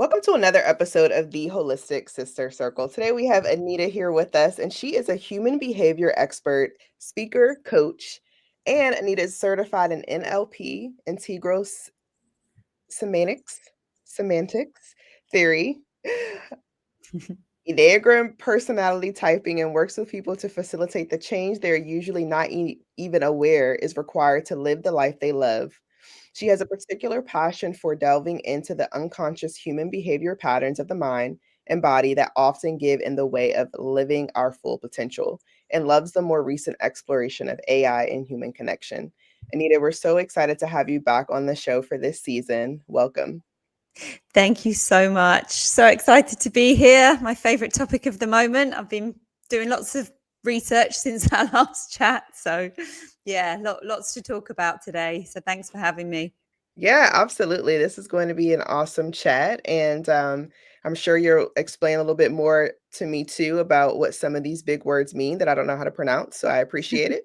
Welcome to another episode of the Holistic Sister Circle. Today we have Anita here with us, and she is a human behavior expert, speaker, coach, and Anita is certified in NLP, integral semantics, semantics theory, Enneagram Personality Typing, and works with people to facilitate the change they're usually not even aware is required to live the life they love. She has a particular passion for delving into the unconscious human behavior patterns of the mind and body that often give in the way of living our full potential, and loves the more recent exploration of AI and human connection. Anita, we're so excited to have you back on the show for this season. Welcome. Thank you so much. So excited to be here. My favorite topic of the moment. I've been doing lots of research since our last chat. So, yeah, lots to talk about today. So, thanks for having me. Yeah, absolutely. This is going to be an awesome chat. And I'm sure you'll explain a little bit more to me too about what some of these big words mean that I don't know how to pronounce. So I appreciate it.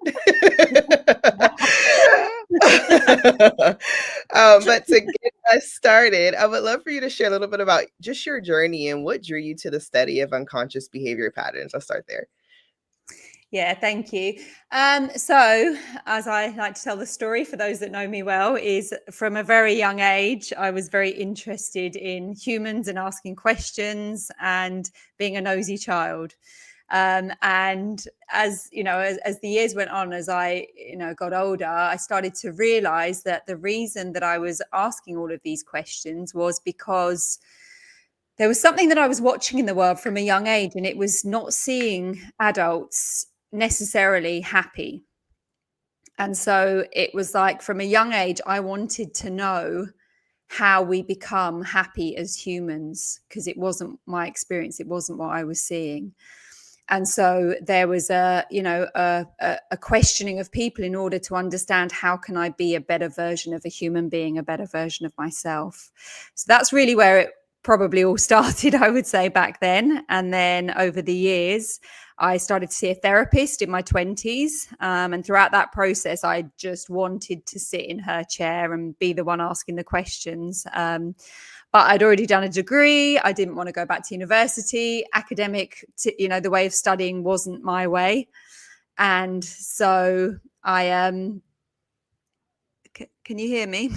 But to get us started, I would love for you to share a little bit about just your journey and what drew you to the study of unconscious behavior patterns. I'll start there. Yeah, thank you. So, as I like to tell the story for those that know me well, is from a very young age, I was very interested in humans and asking questions and being a nosy child. And as you know, as the years went on, as I got older, I started to realize that the reason that I was asking all of these questions was because there was something that I was watching in the world from a young age, and it was not seeing adults necessarily happy. And so it was like from a young age, I wanted to know how we become happy as humans, because it wasn't my experience, it wasn't what I was seeing. And so there was a questioning of people in order to understand how can I be a better version of a human being, a better version of myself. So that's really where it probably all started, I would say, back then. And then over the years, I started to see a therapist in my 20s. And throughout that process, I just wanted to sit in her chair and be the one asking the questions. But I'd already done a degree. I didn't want to go back to university. The way of studying wasn't my way. And so can you hear me?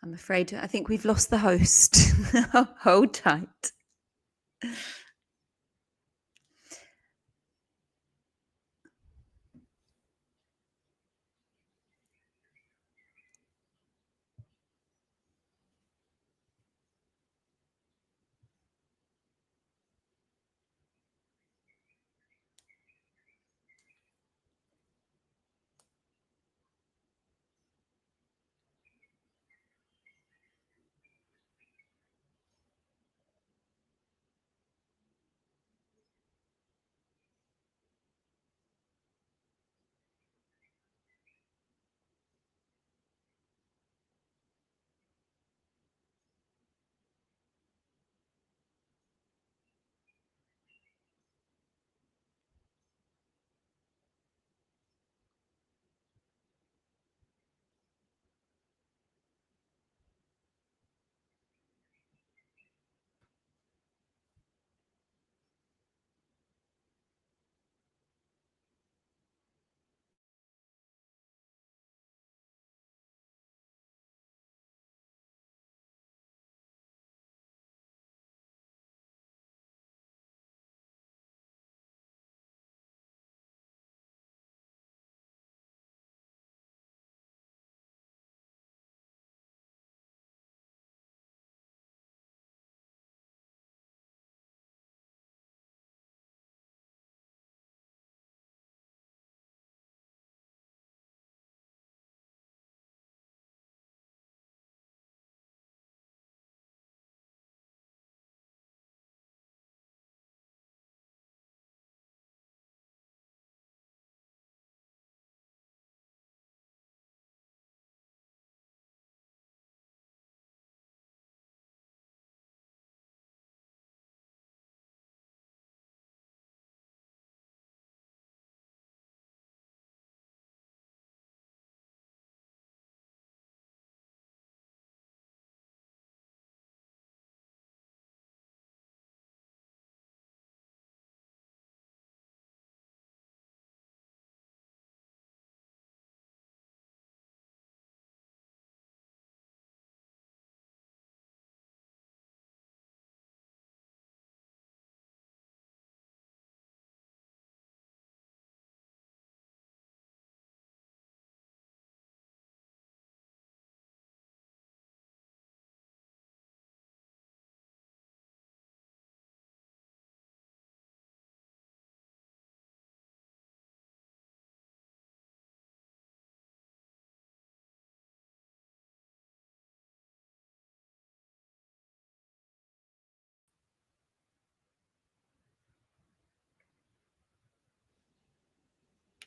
I'm afraid I think we've lost the host. Hold tight.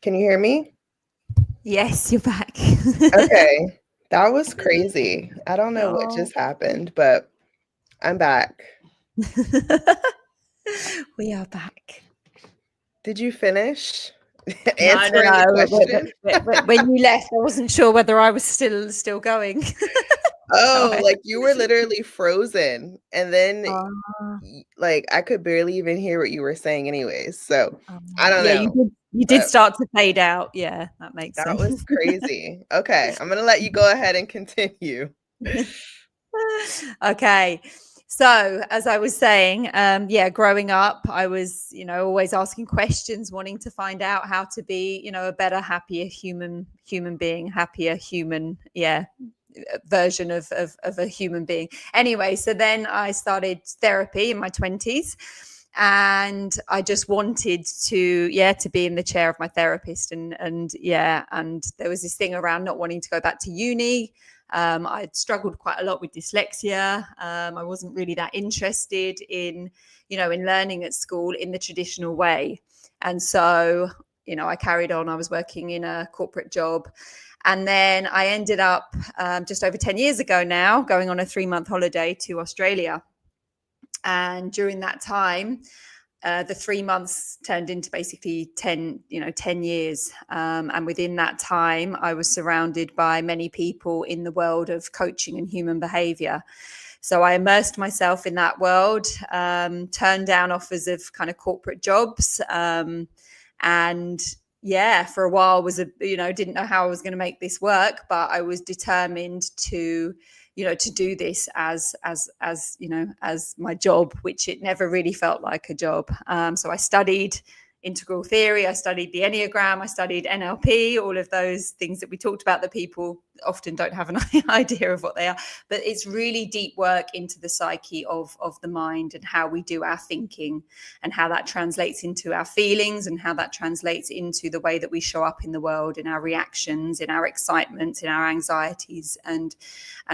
Can you hear me? Yes, you're back. Okay. That was crazy. I don't know what Oh. just happened, but I'm back. We are back. Did you finish No, no, answering the no. question? When you left, I wasn't sure whether I was still going. So Oh, like you were literally frozen. And then Ah, like I could barely even hear what you were saying anyways. So I don't yeah, know. you did But start to fade out. Yeah, that makes that was sense. crazy. Okay. I'm gonna let you go ahead and continue. Okay. So, as I was saying, yeah, growing up, I was, always asking questions, wanting to find out how to be, a better, happier human being, happier human, yeah, version of a human being. Anyway, so then I started therapy in my 20s, and I just wanted to be in the chair of my therapist, and there was this thing around not wanting to go back to uni. I'd struggled quite a lot with dyslexia. I wasn't really that interested in learning at school in the traditional way. And so, I carried on. I was working in a corporate job. And then I ended up just over 10 years ago now going on a 3-month holiday to Australia. And during that time, the 3 months turned into basically 10 years. And within that time, I was surrounded by many people in the world of coaching and human behavior. So I immersed myself in that world, turned down offers of kind of corporate jobs. And yeah, for a while didn't know how I was going to make this work, but I was determined to do this as my job, which it never really felt like a job. So I studied integral theory, I studied the Enneagram, I studied NLP, all of those things that we talked about that people often don't have an idea of what they are. But it's really deep work into the psyche of the mind and how we do our thinking and how that translates into our feelings and how that translates into the way that we show up in the world, in our reactions, in our excitement, in our anxieties, and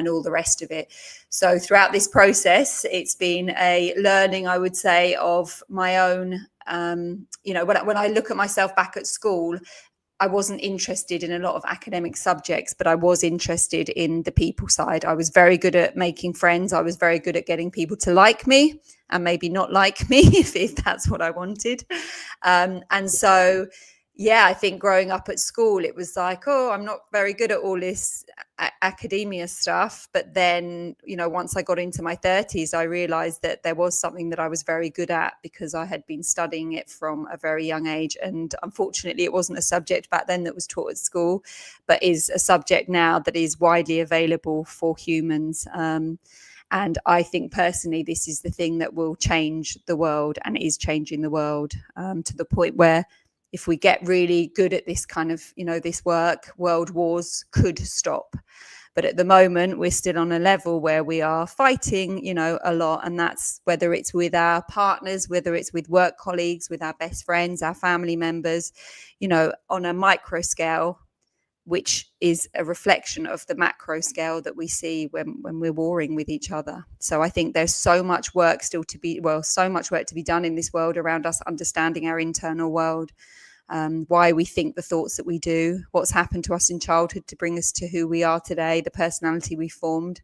all the rest of it. So throughout this process, it's been a learning, I would say, of my own. When I look at myself back at school, I wasn't interested in a lot of academic subjects, but I was interested in the people side. I was very good at making friends. I was very good at getting people to like me and maybe not like me if that's what I wanted. And so, yeah, I think growing up at school, it was like, oh, I'm not very good at all this academia stuff. But then, once I got into my 30s, I realized that there was something that I was very good at because I had been studying it from a very young age. And unfortunately, it wasn't a subject back then that was taught at school, but is a subject now that is widely available for humans. And I think personally, this is the thing that will change the world and is changing the world to the point where if we get really good at this kind of, this work, world wars could stop. But at the moment, we're still on a level where we are fighting, a lot. And that's whether it's with our partners, whether it's with work colleagues, with our best friends, our family members, on a micro scale, which is a reflection of the macro scale that we see when we're warring with each other. So I think there's so much work to be done in this world around us understanding our internal world, why we think the thoughts that we do, what's happened to us in childhood to bring us to who we are today, the personality we formed.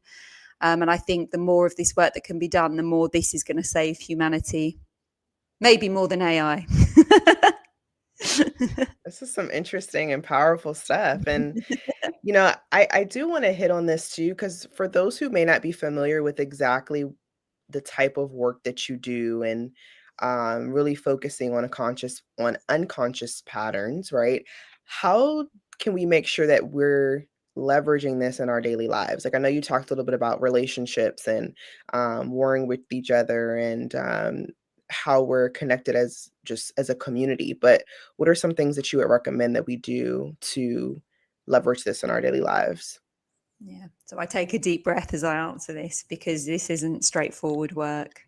And I think the more of this work that can be done, the more this is going to save humanity, maybe more than AI. This is some interesting and powerful stuff. And I do want to hit on this too, because for those who may not be familiar with exactly the type of work that you do and really focusing on unconscious patterns, right? How can we make sure that we're leveraging this in our daily lives? Like I know you talked a little bit about relationships and warring with each other and how we're connected as a community, but what are some things that you would recommend that we do to leverage this in our daily lives? Yeah. So I take a deep breath as I answer this because this isn't straightforward work.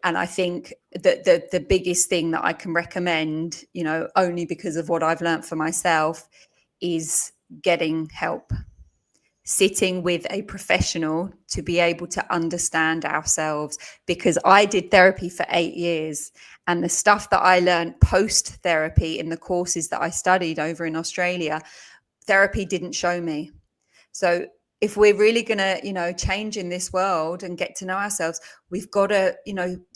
And I think that the biggest thing that I can recommend, only because of what I've learned for myself, is getting help. sitting with a professional to be able to understand ourselves, because I did therapy for 8 years, and the stuff that I learned post therapy in the courses that I studied over in Australia, therapy didn't show me. So if we're really going to, change in this world and get to know ourselves, we've got to,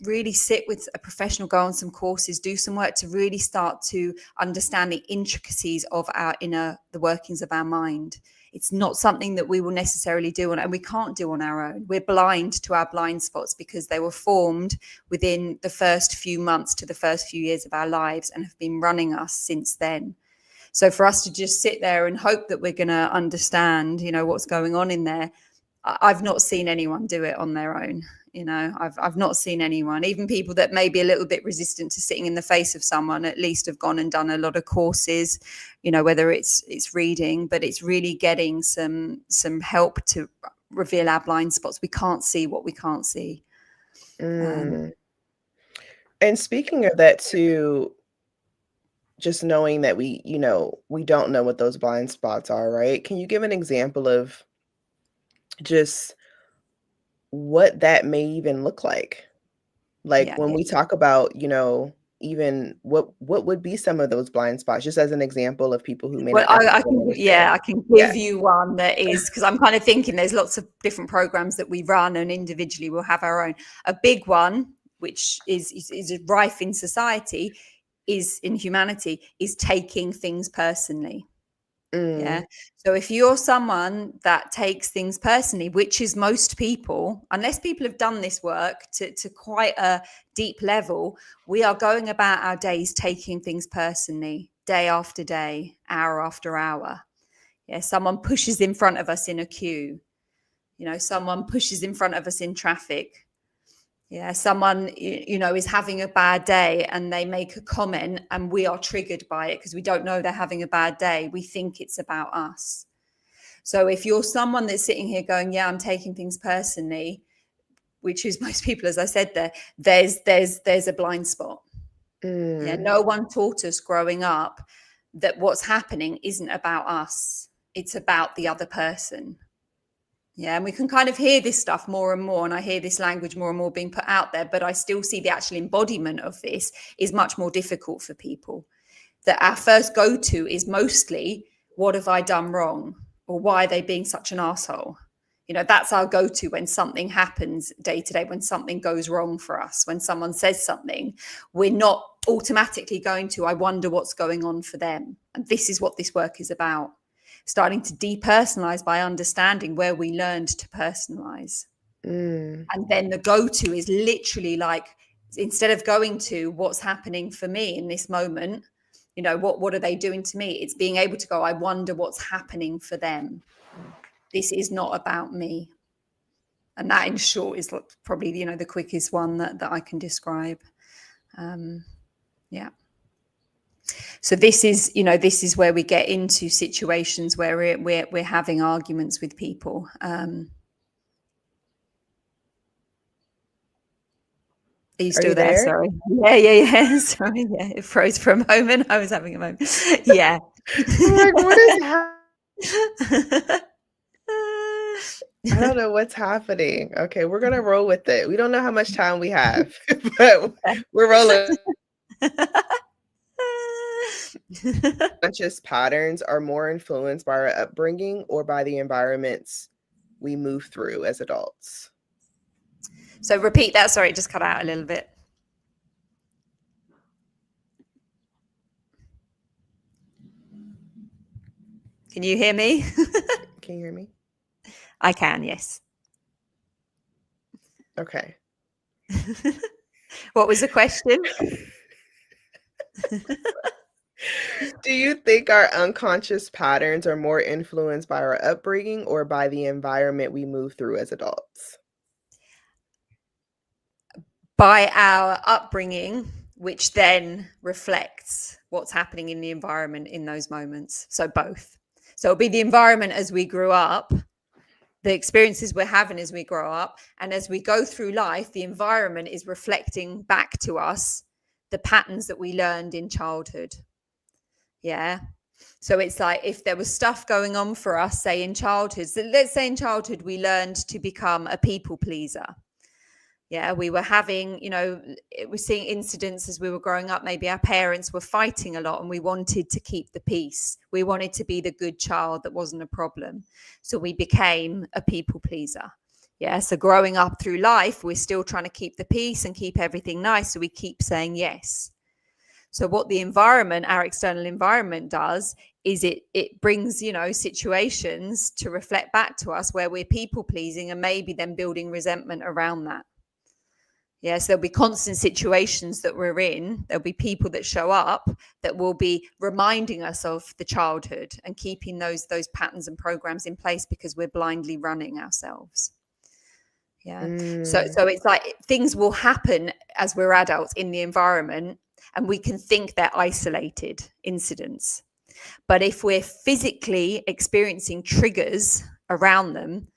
really sit with a professional, go on some courses, do some work to really start to understand the intricacies of the workings of our mind. It's not something that we will necessarily do and we can't do on our own. We're blind to our blind spots because they were formed within the first few months to the first few years of our lives and have been running us since then. So for us to just sit there and hope that we're going to understand, what's going on in there, I've not seen anyone do it on their own. I've not seen anyone, even people that may be a little bit resistant to sitting in the face of someone, at least have gone and done a lot of courses, whether it's reading, but it's really getting some help to reveal our blind spots. We can't see what we can't see. And speaking of that too, just knowing that we don't know what those blind spots are, right? Can you give an example of just what that may even look like? Like when we talk about, even what would be some of those blind spots, just as an example of people who may not understand. I can give you one that is, because I'm kind of thinking there's lots of different programs that we run and individually we'll have our own. A big one, which is rife in society, is in humanity, is taking things personally. Yeah. So if you're someone that takes things personally, which is most people, unless people have done this work to quite a deep level, we are going about our days taking things personally, day after day, hour after hour. Yeah. Someone pushes in front of us in a queue. Someone pushes in front of us in traffic. Yeah, someone, is having a bad day and they make a comment and we are triggered by it because we don't know they're having a bad day. We think it's about us. So if you're someone that's sitting here going, yeah, I'm taking things personally, which is most people, as I said, there's a blind spot. Yeah, no one taught us growing up that what's happening isn't about us. It's about the other person. Yeah, and we can kind of hear this stuff more and more, and I hear this language more and more being put out there, but I still see the actual embodiment of this is much more difficult for people. That our first go-to is mostly, what have I done wrong? Or why are they being such an asshole? That's our go-to when something happens day to day, when something goes wrong for us, when someone says something, we're not automatically going to, I wonder what's going on for them. And this is what this work is about. Starting to depersonalize by understanding where we learned to personalize. And then the go-to is literally like, instead of going to what's happening for me in this moment, what are they doing to me? It's being able to go, I wonder what's happening for them. This is not about me. And that in short is probably, the quickest one that I can describe. Yeah. So this is where we get into situations where we're having arguments with people. Are you still there? Sorry. Yeah. Sorry. Yeah, it froze for a moment. I was having a moment. Yeah. I'm like, what is happening? I don't know what's happening. Okay, we're gonna roll with it. We don't know how much time we have, but we're rolling. Conscious patterns are more influenced by our upbringing or by the environments we move through as adults. So repeat that. Sorry, it just cut out a little bit. Can you hear me? Can you hear me? I can, yes. Okay. What was the question? Do you think our unconscious patterns are more influenced by our upbringing or by the environment we move through as adults? By our upbringing, which then reflects what's happening in the environment in those moments. So both. So it'll be the environment as we grew up, the experiences we're having as we grow up, and as we go through life, the environment is reflecting back to us the patterns that we learned in childhood. Yeah. So it's like if there was stuff going on for us, say in childhood, so let's say in childhood we learned to become a people pleaser. Yeah, we were having, we're seeing incidents as we were growing up. Maybe our parents were fighting a lot and we wanted to keep the peace. We wanted to be the good child that wasn't a problem. So we became a people pleaser. Yeah, so growing up through life, we're still trying to keep the peace and keep everything nice. So we keep saying yes. So what the environment, our external environment does is it brings, situations to reflect back to us where we're people pleasing and maybe then building resentment around that. Yes, there'll be constant situations that we're in. There'll be people that show up that will be reminding us of the childhood and keeping those patterns and programs in place because we're blindly running ourselves. Yeah. So it's like things will happen as we're adults in the environment and we can think they're isolated incidents. But if we're physically experiencing triggers around them,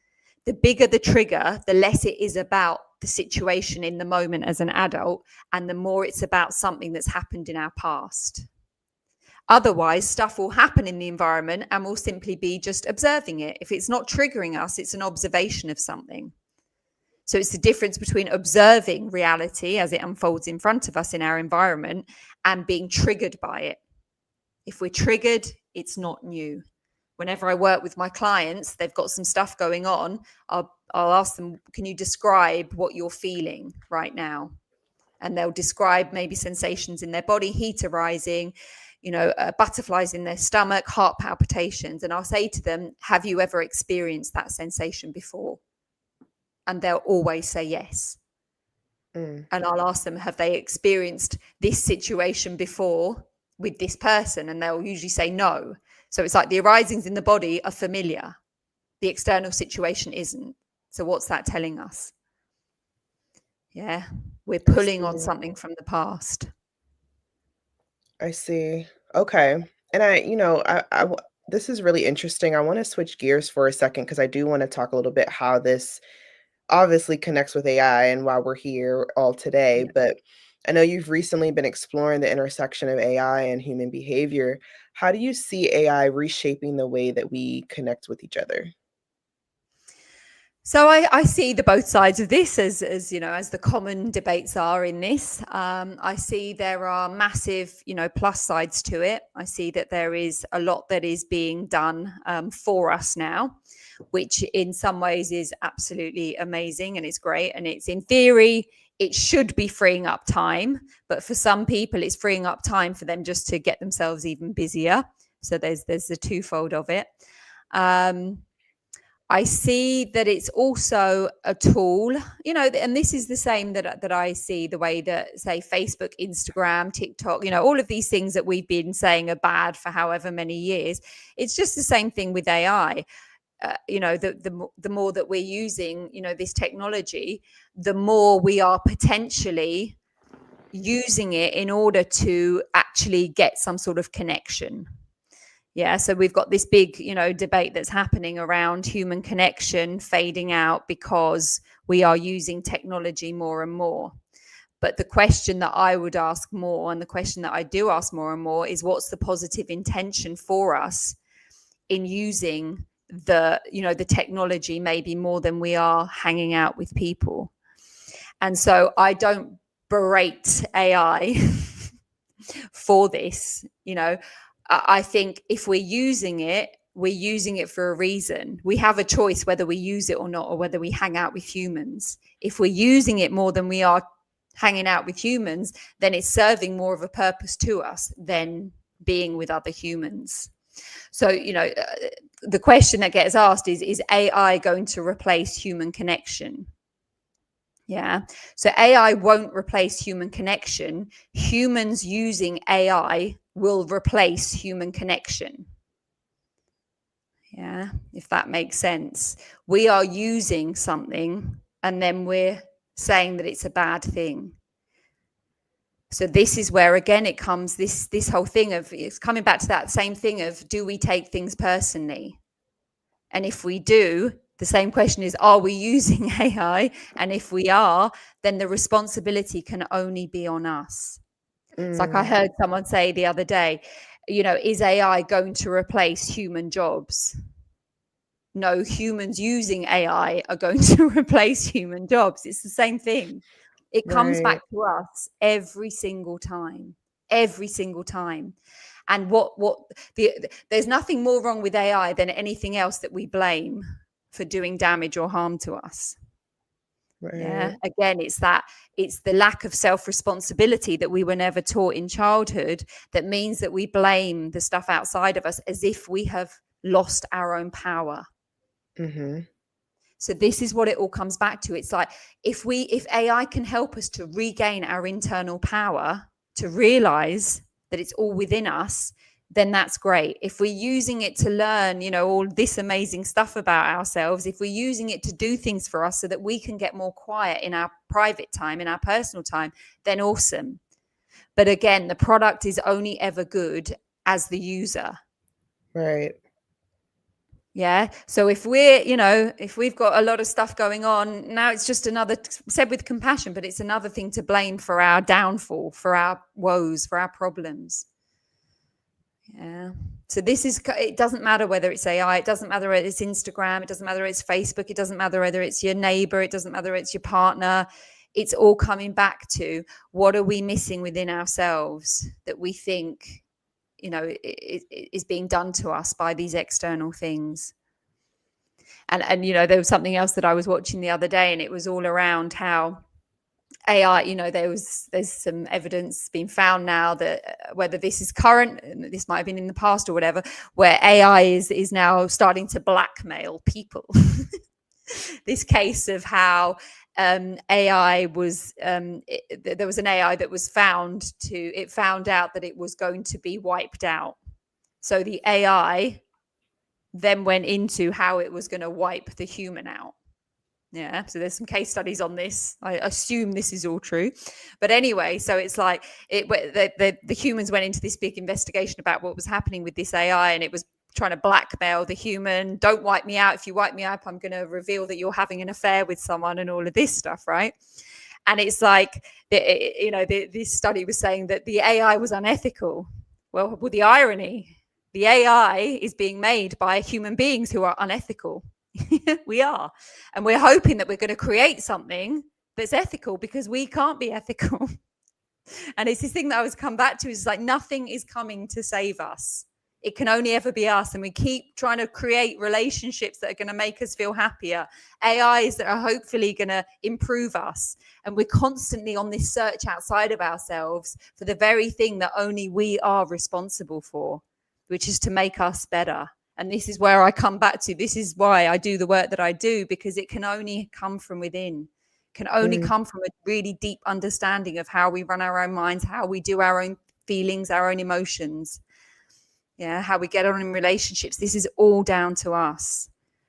the bigger the trigger, the less it is about the situation in the moment as an adult, and the more it's about something that's happened in our past. Otherwise, stuff will happen in the environment and we'll simply be just observing it. If it's not triggering us, it's an observation of something. So it's the difference between observing reality as it unfolds in front of us in our environment and being triggered by it. If we're triggered, it's not new. Whenever I work with my clients, they've got some stuff going on. I'll ask them, can you describe what you're feeling right now? And they'll describe maybe sensations in their body, heat arising, butterflies in their stomach, heart palpitations. And I'll say to them, have you ever experienced that sensation before? And they'll always say yes. And I'll ask them, have they experienced this situation before with this person? And they'll usually say no. So it's like the arisings in the body are familiar. The external situation isn't. So what's that telling us? Yeah, we're pulling on something from the past. I see. Okay. And this is really interesting. I want to switch gears for a second because I do want to talk a little bit how this obviously connects with AI and why we're here all today. Yeah. But I know you've recently been exploring the intersection of AI and human behavior. How do you see AI reshaping the way that we connect with each other? So I see the both sides of this as the common debates are in this. I see there are massive, plus sides to it. I see that there is a lot that is being done for us now, which in some ways is absolutely amazing and it's great. And it's in theory, it should be freeing up time. But for some people, it's freeing up time for them just to get themselves even busier. So there's the twofold of it. I see that it's also a tool, and this is the same that I see the way that, say, Facebook, Instagram, TikTok, all of these things that we've been saying are bad for however many years. It's just the same thing with AI. The more that we're using, this technology, the more we are potentially using it in order to actually get some sort of connection. Yeah, so we've got this big, debate that's happening around human connection fading out because we are using technology more and more. But the question that I would ask more, and the question that I do ask more and more, is what's the positive intention for us in using the technology maybe more than we are hanging out with people? And so I don't berate AI for this, I think if we're using it for a reason. We have a choice whether we use it or not, or whether we hang out with humans. If we're using it more than we are hanging out with humans, then it's serving more of a purpose to us than being with other humans. So, the question that gets asked is AI going to replace human connection? Yeah. So AI won't replace human connection. Humans using AI will replace human connection. Yeah, if that makes sense. We are using something and then we're saying that it's a bad thing. So this is where, again, it comes, this whole thing of, it's coming back to that same thing of, do we take things personally? And if we do, the same question is, are we using AI? And if we are, then the responsibility can only be on us. It's like I heard someone say the other day, is AI going to replace human jobs? No, humans using AI are going to replace human jobs. It's the same thing. It comes Right. back to us every single time, And there's nothing more wrong with AI than anything else that we blame for doing damage or harm to us. Yeah. Right. Again, it's the lack of self-responsibility that we were never taught in childhood that means that we blame the stuff outside of us as if we have lost our own power. Mm-hmm. So this is what it all comes back to. It's like if AI can help us to regain our internal power, to realize that it's all within us, then that's great. If we're using it to learn, all this amazing stuff about ourselves, if we're using it to do things for us so that we can get more quiet in our private time, in our personal time, then awesome. But again, the product is only ever good as the user. Right. Yeah. So if we've got a lot of stuff going on, now it's just another, said with compassion, but it's another thing to blame for our downfall, for our woes, for our problems. Yeah. So it doesn't matter whether it's AI, it doesn't matter whether it's Instagram, it doesn't matter whether it's Facebook, it doesn't matter whether it's your neighbor, it doesn't matter whether it's your partner. It's all coming back to what are we missing within ourselves that we think is being done to us by these external things. And there was something else that I was watching the other day, and it was all around how AI, there's some evidence being found now that whether this is current, this might have been in the past or whatever, where AI is now starting to blackmail people. This case of how AI was there was an AI that was found out that it was going to be wiped out. So the AI then went into how it was going to wipe the human out. Yeah, so there's some case studies on this. I assume this is all true, but anyway, so it's like the humans went into this big investigation about what was happening with this AI, and it was trying to blackmail the human. Don't wipe me out. If you wipe me out, I'm going to reveal that you're having an affair with someone, and all of this stuff, right? And it's like this study was saying that the AI was unethical. Well, with the irony, the AI is being made by human beings who are unethical. We are. And we're hoping that we're going to create something that's ethical because we can't be ethical. And it's this thing that I always come back to is like nothing is coming to save us. It can only ever be us. And we keep trying to create relationships that are going to make us feel happier. AIs that are hopefully going to improve us. And we're constantly on this search outside of ourselves for the very thing that only we are responsible for, which is to make us better. And this is where I come back to, this is why I do the work that I do, because it can only come from within, can only come from a really deep understanding of how we run our own minds, how we do our own feelings, our own emotions, how we get on in relationships. This is all down to us,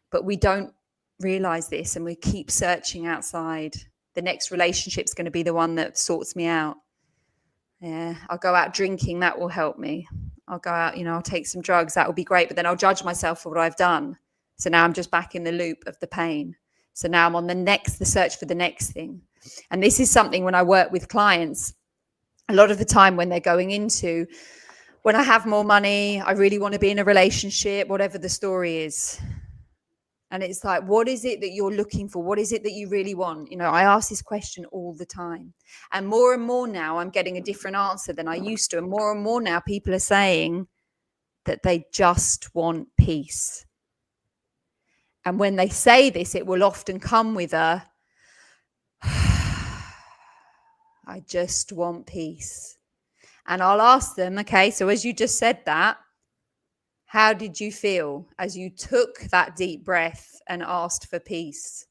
but we don't realize this, and we keep searching outside. The next relationship's going to be the one that sorts me out. I'll go out drinking, that will help me. I'll go out, I'll take some drugs, that will be great, but then I'll judge myself for what I've done. So now I'm just back in the loop of the pain. So now I'm on the search for the next thing. And this is something when I work with clients, a lot of the time when they're going into, when I have more money, I really want to be in a relationship, whatever the story is. And it's like, what is it that you're looking for? What is it that you really want? I ask this question all the time. And more now, I'm getting a different answer than I used to. And more now, people are saying that they just want peace. And when they say this, it will often come with I just want peace. And I'll ask them, okay, so as you just said that, how did you feel as you took that deep breath and asked for peace?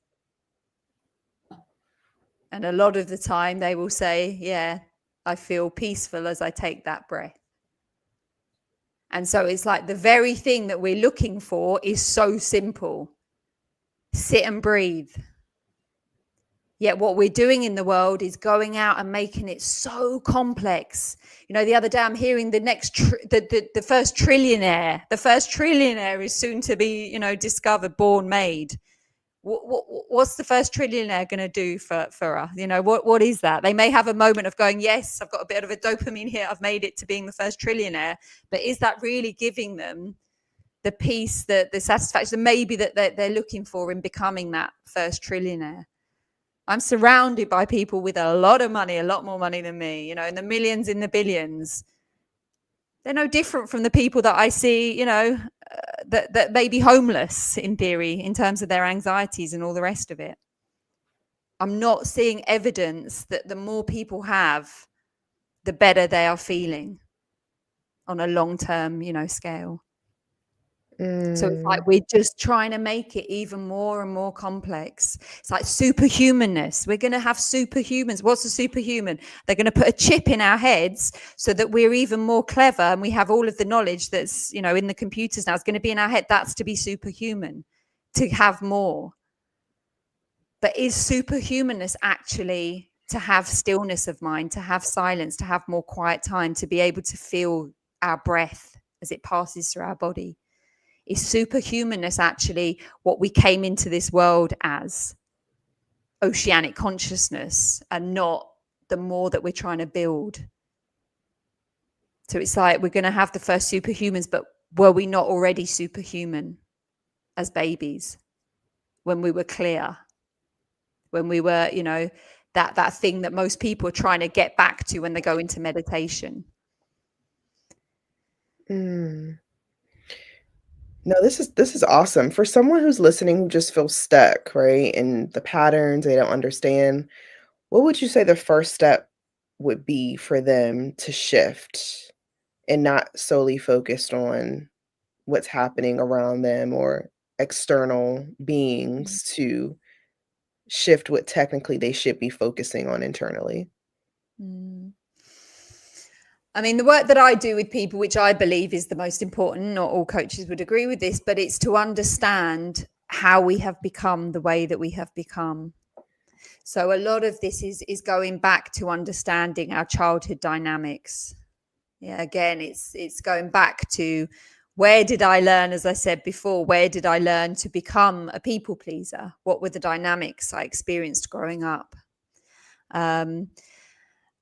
And a lot of the time they will say, yeah, I feel peaceful as I take that breath. And so it's like the very thing that we're looking for is so simple. Sit and breathe. Yet what we're doing in the world is going out and making it so complex. The other day I'm hearing the first trillionaire. The first trillionaire is soon to be, discovered, born, made. What's the first trillionaire going to do for us? What is that? They may have a moment of going, yes, I've got a bit of a dopamine hit, I've made it to being the first trillionaire, but is that really giving them the peace, the satisfaction maybe that they're looking for in becoming that first trillionaire? I'm surrounded by people with a lot of money, a lot more money than me, in the millions, in the billions. They're no different from the people that I see, that may be homeless in theory in terms of their anxieties and all the rest of it. I'm not seeing evidence that the more people have, the better they are feeling on a long-term, scale. So it's like we're just trying to make it even more and more complex. It's like superhumanness. We're going to have superhumans. What's a superhuman? They're going to put a chip in our heads so that we're even more clever and we have all of the knowledge that's, in the computers now. It's going to be in our head. That's to be superhuman, to have more. But is superhumanness actually to have stillness of mind, to have silence, to have more quiet time, to be able to feel our breath as it passes through our body? Is superhumanness actually what we came into this world as? Oceanic consciousness, and not the more that we're trying to build. So it's like we're going to have the first superhumans, but were we not already superhuman as babies when we were clear? When we were, that thing that most people are trying to get back to when they go into meditation. No, this is awesome. For someone who's listening who just feels stuck, right, in the patterns they don't understand, what would you say the first step would be for them to shift and not solely focused on what's happening around them or external beings to shift what technically they should be focusing on internally? I mean, the work that I do with people, which I believe is the most important, not all coaches would agree with this, but it's to understand how we have become the way that we have become. So a lot of this is going back to understanding our childhood dynamics. Yeah, again, it's going back to where did I learn, as I said before, where did I learn to become a people pleaser? What were the dynamics I experienced growing up?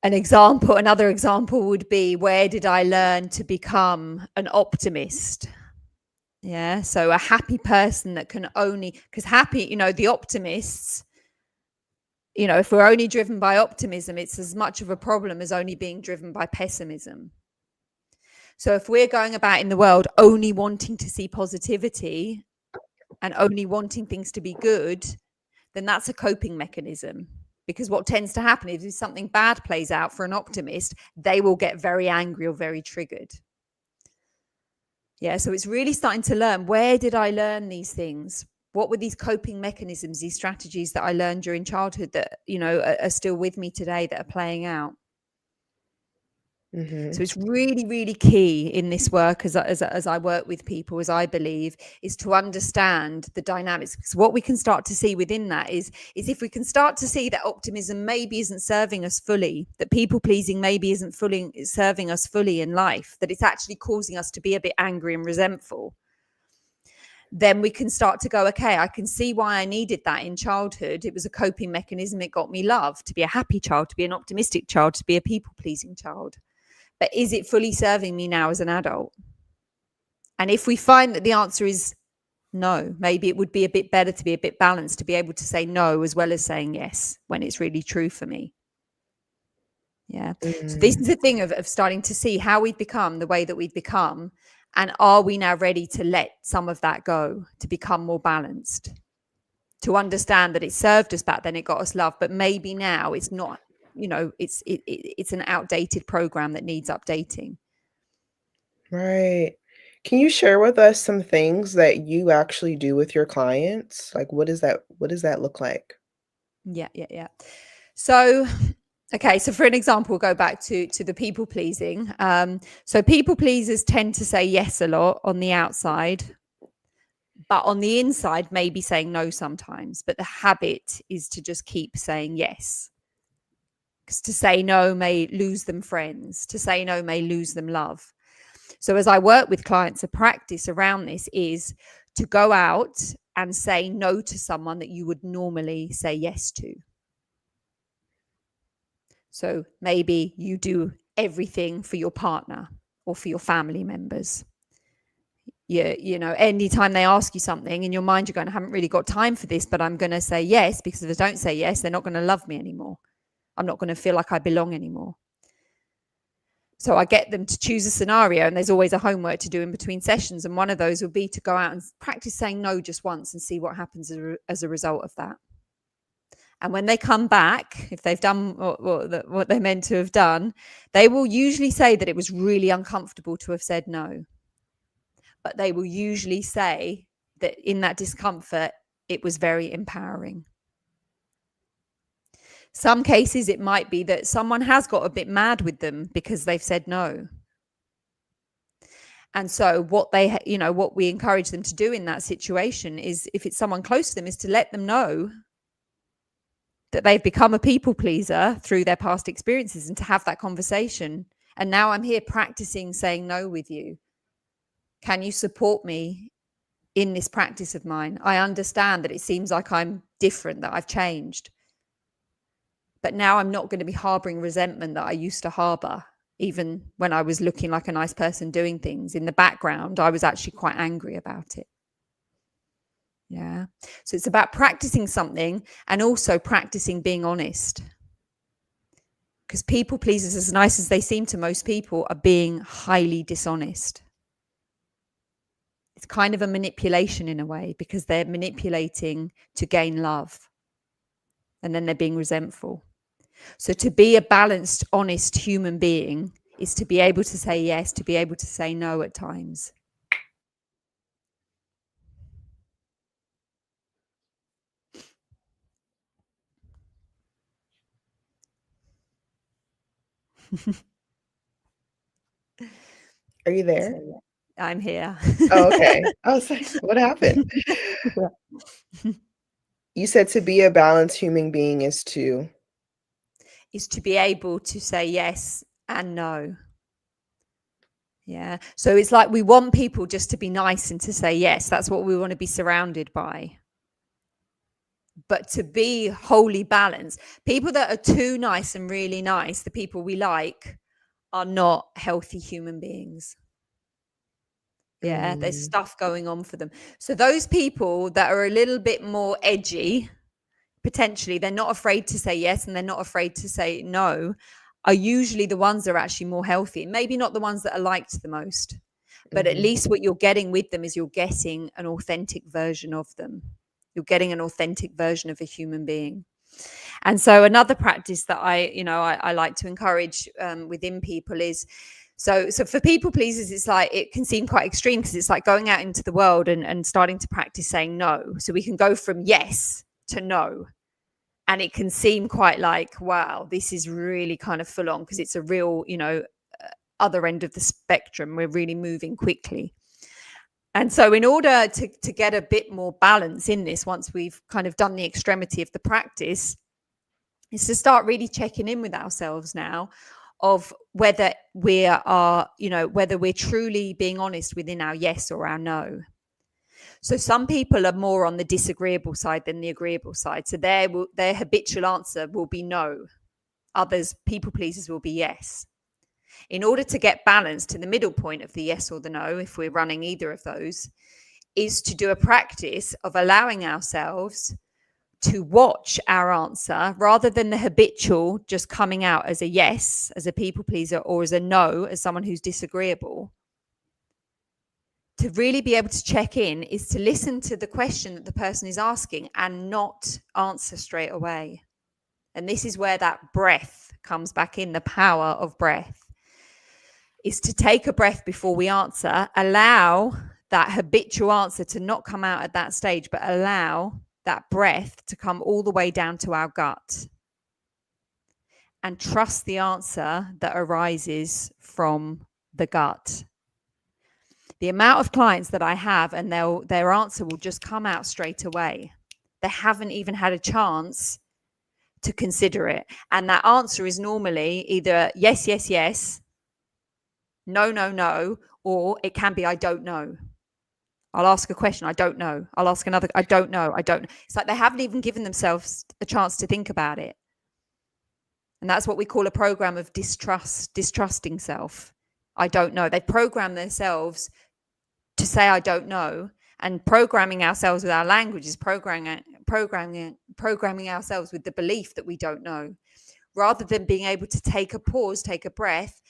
Another example would be, where did I learn to become an optimist? Yeah, so a happy person that can only, because happy, the optimists, if we're only driven by optimism, it's as much of a problem as only being driven by pessimism. So if we're going about in the world only wanting to see positivity and only wanting things to be good, then that's a coping mechanism. Because what tends to happen is if something bad plays out for an optimist, they will get very angry or very triggered. Yeah, so it's really starting to learn, where did I learn these things? What were these coping mechanisms, these strategies that I learned during childhood that, are still with me today, that are playing out? So it's really, really key in this work as I work with people, as I believe, is to understand the dynamics. Because what we can start to see within that is if we can start to see that optimism maybe isn't serving us fully, that people pleasing maybe isn't fully serving us fully in life, that it's actually causing us to be a bit angry and resentful, then we can start to go, okay, I can see why I needed that in childhood. It was a coping mechanism. It got me love, to be a happy child, to be an optimistic child, to be a people pleasing child. But is it fully serving me now as an adult? And if we find that the answer is no, maybe it would be a bit better to be a bit balanced, to be able to say no as well as saying yes when it's really true for me. Yeah. So this is the thing of starting to see how we've become the way that we've become. And are we now ready to let some of that go, to become more balanced, to understand that it served us back then, it got us love, but maybe now it's not. It's an outdated program that needs updating. Right. Can you share with us some things that you actually do with your clients? Like, what does that look like? Yeah. So, okay. So for an example, we'll go back to the people pleasing. So people pleasers tend to say yes a lot on the outside, but on the inside, maybe saying no sometimes. But the habit is to just keep saying yes. Because to say no may lose them friends. To say no may lose them love. So as I work with clients, a practice around this is to go out and say no to someone that you would normally say yes to. So maybe you do everything for your partner or for your family members. You know, anytime they ask you something, in your mind you're going, I haven't really got time for this, but I'm going to say yes, because if I don't say yes, they're not going to love me anymore. I'm not going to feel like I belong anymore. So I get them to choose a scenario, and there's always a homework to do in between sessions. And one of those will be to go out and practice saying no just once and see what happens as a result of that. And when they come back, if they've done what they're meant to have done, they will usually say that it was really uncomfortable to have said no. But they will usually say that in that discomfort, it was very empowering. Some cases, it might be that someone has got a bit mad with them because they've said no. And so what we encourage them to do in that situation is, if it's someone close to them, is to let them know that they've become a people pleaser through their past experiences, and to have that conversation. And now I'm here practicing saying no with you. Can you support me in this practice of mine? I understand that it seems like I'm different, that I've changed. But now I'm not going to be harboring resentment that I used to harbor. Even when I was looking like a nice person doing things, in the background, I was actually quite angry about it. Yeah. So it's about practicing something, and also practicing being honest. Because people pleasers, as nice as they seem to most people, are being highly dishonest. It's kind of a manipulation in a way, because they're manipulating to gain love, and then they're being resentful. So to be a balanced, honest human being is to be able to say yes, to be able to say no at times. Are you there? So, yeah, I'm here. Oh, okay. I was like, what happened? You said to be a balanced human being is to be able to say yes and no. Yeah. So it's like we want people just to be nice and to say yes. That's what we want to be surrounded by. But to be wholly balanced, people that are too nice and really nice, the people we like, are not healthy human beings. Yeah, there's stuff going on for them. So those people that are a little bit more edgy, potentially, they're not afraid to say yes and they're not afraid to say no, are usually the ones that are actually more healthy. Maybe not the ones that are liked the most, but at least what you're getting with them is you're getting an authentic version of them. You're getting an authentic version of a human being. And so another practice that I like to encourage within people is, so for people pleasers, it's like, it can seem quite extreme, because it's like going out into the world and starting to practice saying no. So we can go from yes to no. And it can seem quite like, wow, this is really kind of full on, because it's a real, other end of the spectrum. We're really moving quickly. And so in order to get a bit more balance in this, once we've kind of done the extremity of the practice, is to start really checking in with ourselves now, of whether whether we're truly being honest within our yes or our no. So some people are more on the disagreeable side than the agreeable side. So their habitual answer will be no. Others, people pleasers, will be yes. In order to get balance to the middle point of the yes or the no, if we're running either of those, is to do a practice of allowing ourselves to watch our answer, rather than the habitual just coming out as a yes, as a people pleaser, or as a no, as someone who's disagreeable. To really be able to check in is to listen to the question that the person is asking and not answer straight away. And this is where that breath comes back in, the power of breath, is to take a breath before we answer, allow that habitual answer to not come out at that stage, but allow that breath to come all the way down to our gut, and trust the answer that arises from the gut. The amount of clients that I have, and their answer will just come out straight away. They haven't even had a chance to consider it. And that answer is normally either yes, yes, yes, no, no, no, or it can be I don't know. I'll ask a question, I don't know. I'll ask another, I don't know, I don't. It's like they haven't even given themselves a chance to think about it. And that's what we call a program of distrusting self. I don't know. They program themselves to say, I don't know. And programming ourselves with our language is programming ourselves with the belief that we don't know, rather than being able to take a pause, take a breath,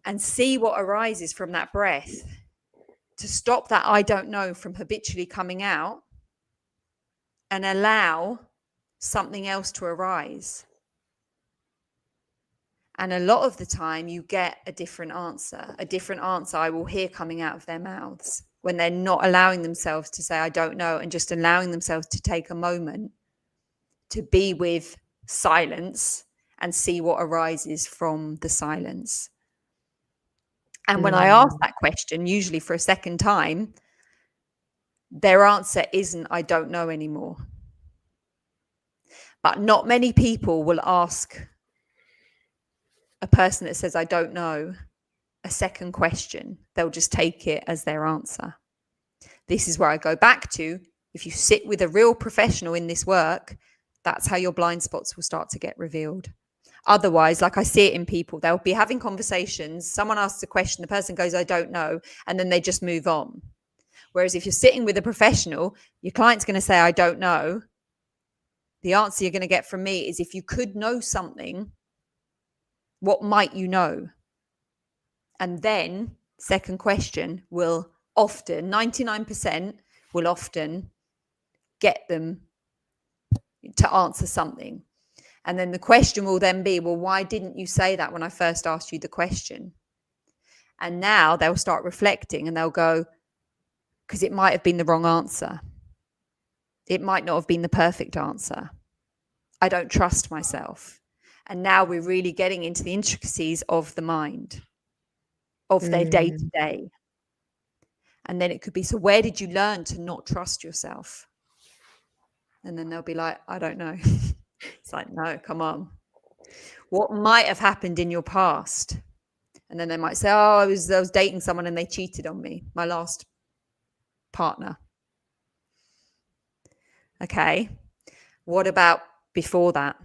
and see what arises from that breath, to stop that I don't know from habitually coming out and allow something else to arise. And a lot of the time you get a different answer I will hear coming out of their mouths when they're not allowing themselves to say, I don't know, and just allowing themselves to take a moment to be with silence and see what arises from the silence. And when I ask that question, usually for a second time, their answer isn't, I don't know anymore. But not many people will ask a person that says, I don't know, a second question. They'll just take it as their answer. This is where I go back to, if you sit with a real professional in this work, that's how your blind spots will start to get revealed. Otherwise, like I see it in people, they'll be having conversations, someone asks a question, the person goes, I don't know, and then they just move on. Whereas if you're sitting with a professional, your client's going to say, I don't know. The answer you're going to get from me is, if you could know something, what might you know? And then second question will often, 99% will often get them to answer something. And then the question will then be, well, why didn't you say that when I first asked you the question? And now they'll start reflecting and they'll go, because it might have been the wrong answer. It might not have been the perfect answer. I don't trust myself. And now we're really getting into the intricacies of the mind, of their day-to-day. And then it could be, so where did you learn to not trust yourself? And then they'll be like, I don't know. It's like, no, come on. What might have happened in your past? And then they might say, oh, I was dating someone and they cheated on me, my last partner. Okay. What about before that?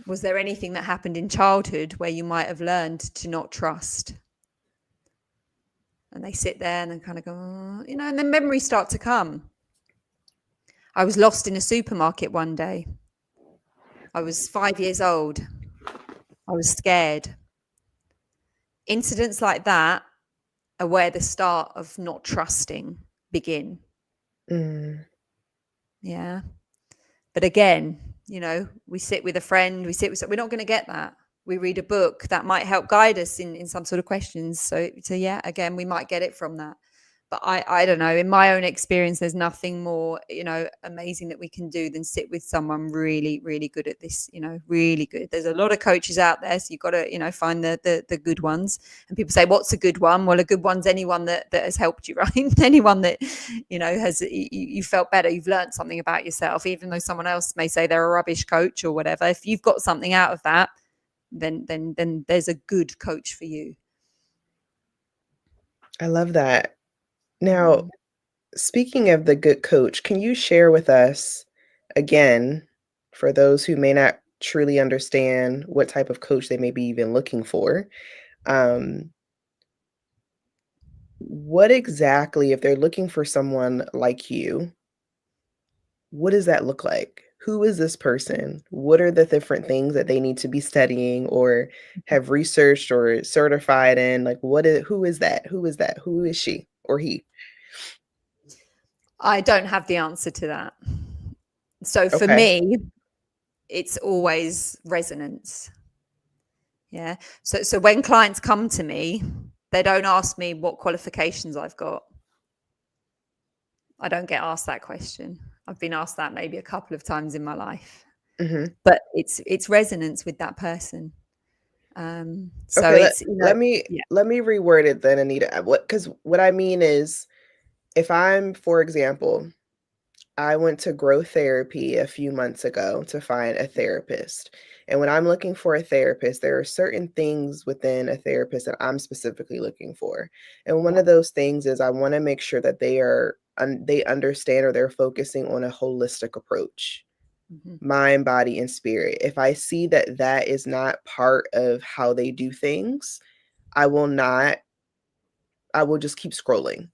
Was there anything that happened in childhood where you might have learned to not trust? And they sit there and then kind of go, oh, and then memories start to come. I was lost in a supermarket one day. I was 5 years old. I was scared. Incidents like that are where the start of not trusting begin. Yeah. But again, we sit with a friend, we're not going to get that. We read a book that might help guide us in some sort of questions. So yeah, again, we might get it from that. But I don't know, in my own experience, there's nothing more, amazing that we can do than sit with someone really, really good at this, really good. There's a lot of coaches out there. So you've got to, find the good ones. And people say, what's a good one? Well, a good one's anyone that has helped you, right? Anyone that, has, you felt better. You've learned something about yourself, even though someone else may say they're a rubbish coach or whatever. If you've got something out of that, then there's a good coach for you. I love that. Now, speaking of the good coach, can you share with us, again, for those who may not truly understand what type of coach they may be even looking for, what exactly, if they're looking for someone like you, what does that look like? Who is this person? What are the different things that they need to be studying or have researched or certified in? Like, who is that? Who is that? Who is she or he? I don't have the answer to that. So for Okay. me, it's always resonance. Yeah. So when clients come to me, they don't ask me what qualifications I've got. I don't get asked that question. I've been asked that maybe a couple of times in my life. But it's resonance with that person. So Okay, it's let me reword it then, Anita. Because what I mean is, if I'm, for example, I went to growth therapy a few months ago to find a therapist. And when I'm looking for a therapist, there are certain things within a therapist that I'm specifically looking for. And one Yeah. of those things is I want to make sure that they understand or they're focusing on a holistic approach, Mhm. mind, body, and spirit. If I see that that is not part of how they do things, I will not I will just keep scrolling. Yeah.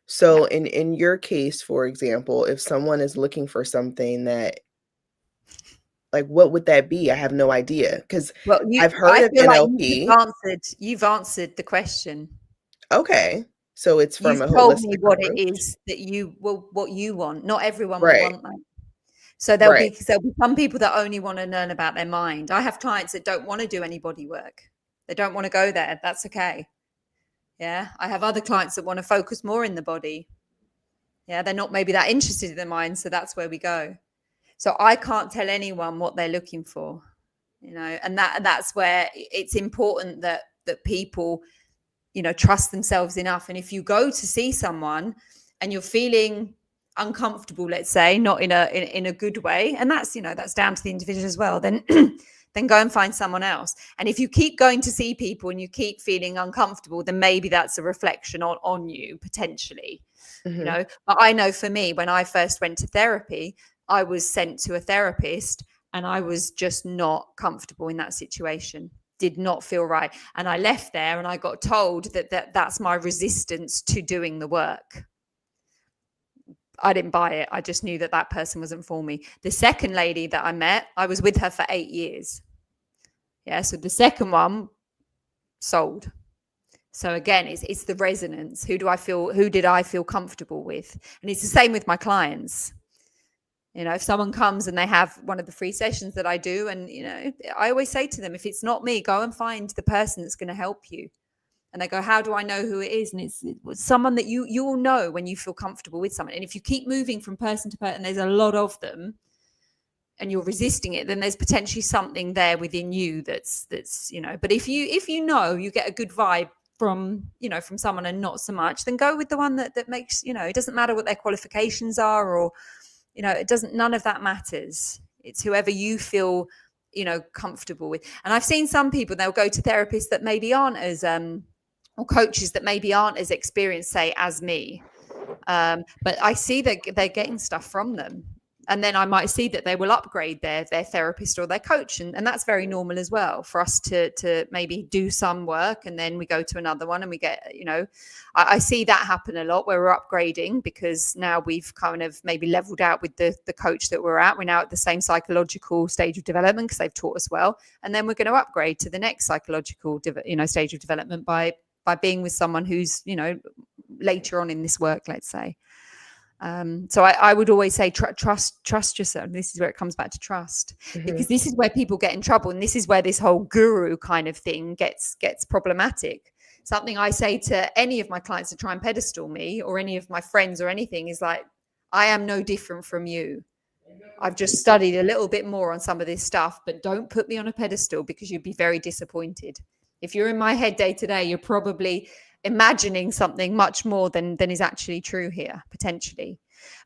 So in your case, for example, if someone is looking for something that, like, what would that be? I have no idea because 'cause Well, I've heard I of feel like NLP. you've answered the question. Okay. So it's from You've a told me holistic what it approach. is that what you want. Not everyone will Right, want that. So right. there'll be some people that only want to learn about their mind. I have clients that don't want to do any body work. They don't want to go there. That's okay. Yeah. I have other clients that want to focus more in the body. Yeah. They're not maybe that interested in the mind. So that's where we go. So I can't tell anyone what they're looking for, and that's where it's important that people, trust themselves enough. And if you go to see someone and you're feeling uncomfortable, let's say, not in a good way, and that's down to the individual as well, then then go and find someone else. And if you keep going to see people and you keep feeling uncomfortable, then maybe that's a reflection on you potentially. Mhm, But I know for me, when I first went to therapy, I was sent to a therapist and I was just not comfortable in that situation, did not feel right. And I left there and I got told that's my resistance to doing the work. I didn't buy it. I just knew that person wasn't for me. The second lady that I met, I was with her for 8 years. Yeah. So the second one sold. So again, it's the resonance. Who did I feel comfortable with? And it's the same with my clients. If someone comes and they have one of the free sessions that I do, and I always say to them, if it's not me, go and find the person that's going to help you. And they go, how do I know who it is? And it's someone that you'll know when you feel comfortable with someone. And if you keep moving from person to person, there's a lot of them, and you're resisting it, then there's potentially something there within you that's. But if you get a good vibe from someone and not so much, then go with the one that makes, it doesn't matter what their qualifications are, or it doesn't, none of that matters. It's whoever you feel comfortable with. And I've seen some people, they'll go to therapists that maybe aren't as or coaches that maybe aren't as experienced, say, as me, but I see that they're getting stuff from them. And then I might see that they will upgrade their therapist or their coach. And that's very normal as well, for us to maybe do some work and then we go to another one and we get, I see that happen a lot, where we're upgrading because now we've kind of maybe leveled out with the coach that we're at. We're now at the same psychological stage of development because they've taught us well. And then we're going to upgrade to the next psychological, stage of development by being with someone who's, later on in this work, let's say. So I would always say trust yourself. This is where it comes back to trust, because mhm, this is where people get in trouble, and this is where this whole guru kind of thing gets problematic. Something I say to any of my clients to try and pedestal me, or any of my friends or anything, is like, I am no different from you. I've just studied a little bit more on some of this stuff, but don't put me on a pedestal, because you'd be very disappointed. If you're in my head day to day, you're probably imagining something much more than is actually true here, potentially.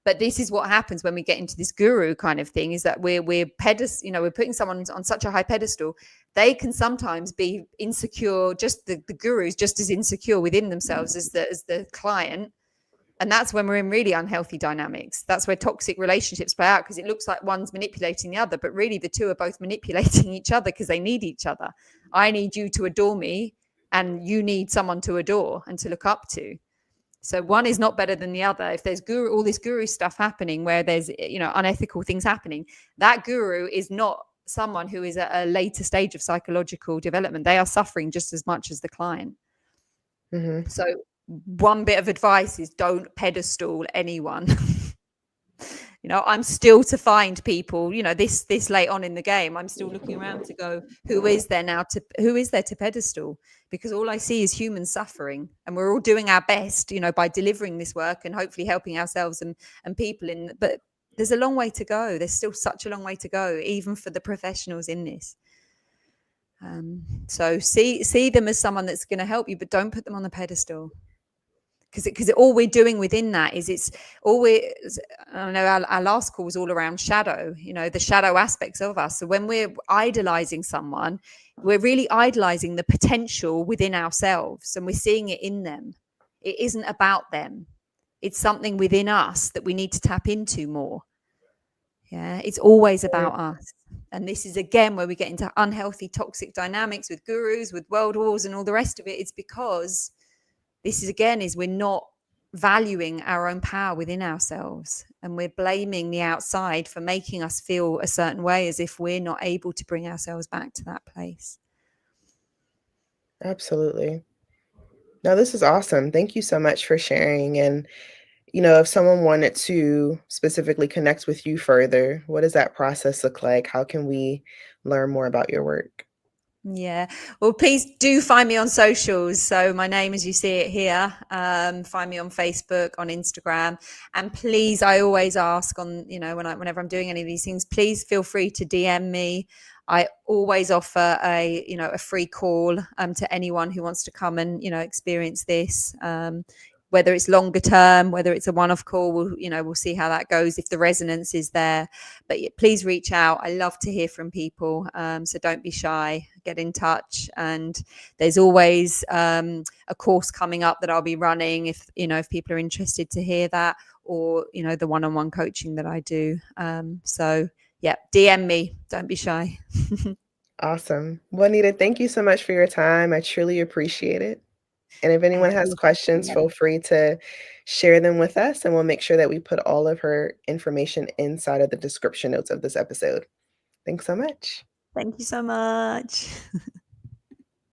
But this is what happens when we get into this guru kind of thing, is that we're putting someone on such a high pedestal. They can sometimes be insecure, just the guru's just as insecure within themselves as the client. And that's when we're in really unhealthy dynamics. That's where toxic relationships play out, because it looks like one's manipulating the other, but really the two are both manipulating each other because they need each other. I need you to adore me, and you need someone to adore and to look up to. So one is not better than the other. If there's all this guru stuff happening where there's, unethical things happening, that guru is not someone who is at a later stage of psychological development. They are suffering just as much as the client. mhm. So one bit of advice is, don't pedestal anyone. I'm still to find people, this late on in the game, I'm still looking around to go, who is there to pedestal? Because all I see is human suffering, and we're all doing our best, by delivering this work and hopefully helping ourselves and people but there's a long way to go. There's still such a long way to go, even for the professionals in this. So see them as someone that's going to help you, but don't put them on the pedestal. because all we're doing within that is it's always, I know our last call was all around shadow, the shadow aspects of us. So when we're idolizing someone, we're really idolizing the potential within ourselves, and we're seeing it in them. It isn't about them. It's something within us that we need to tap into more. Yeah, it's always about us. And this is again where we get into unhealthy, toxic dynamics with gurus, with world wars, and all the rest of it. It's because this is again is we're not valuing our own power within ourselves, and we're blaming the outside for making us feel a certain way, as if we're not able to bring ourselves back to that place. Absolutely. No, this is awesome. Thank you so much for sharing. And, if someone wanted to specifically connect with you further, what does that process look like? How can we learn more about your work? Yeah. Well, please do find me on socials. So my name, as you see it here, find me on Facebook, on Instagram. And please, I always ask on, whenever I'm doing any of these things, please feel free to DM me. I always offer a free call to anyone who wants to come and, experience this. Whether it's longer term, whether it's a one-off call, we'll see how that goes, if the resonance is there. But please reach out. I love to hear from people. So don't be shy, get in touch. And there's always a course coming up that I'll be running if people are interested to hear that, or, the one-on-one coaching that I do. So yeah, DM me. Don't be shy. Awesome. Well, Anita, thank you so much for your time. I truly appreciate it. And if anyone Thank has you. questions, feel free to share them with us, and we'll make sure that we put all of her information inside of the description notes of this episode. Thanks so much. Thank you so much.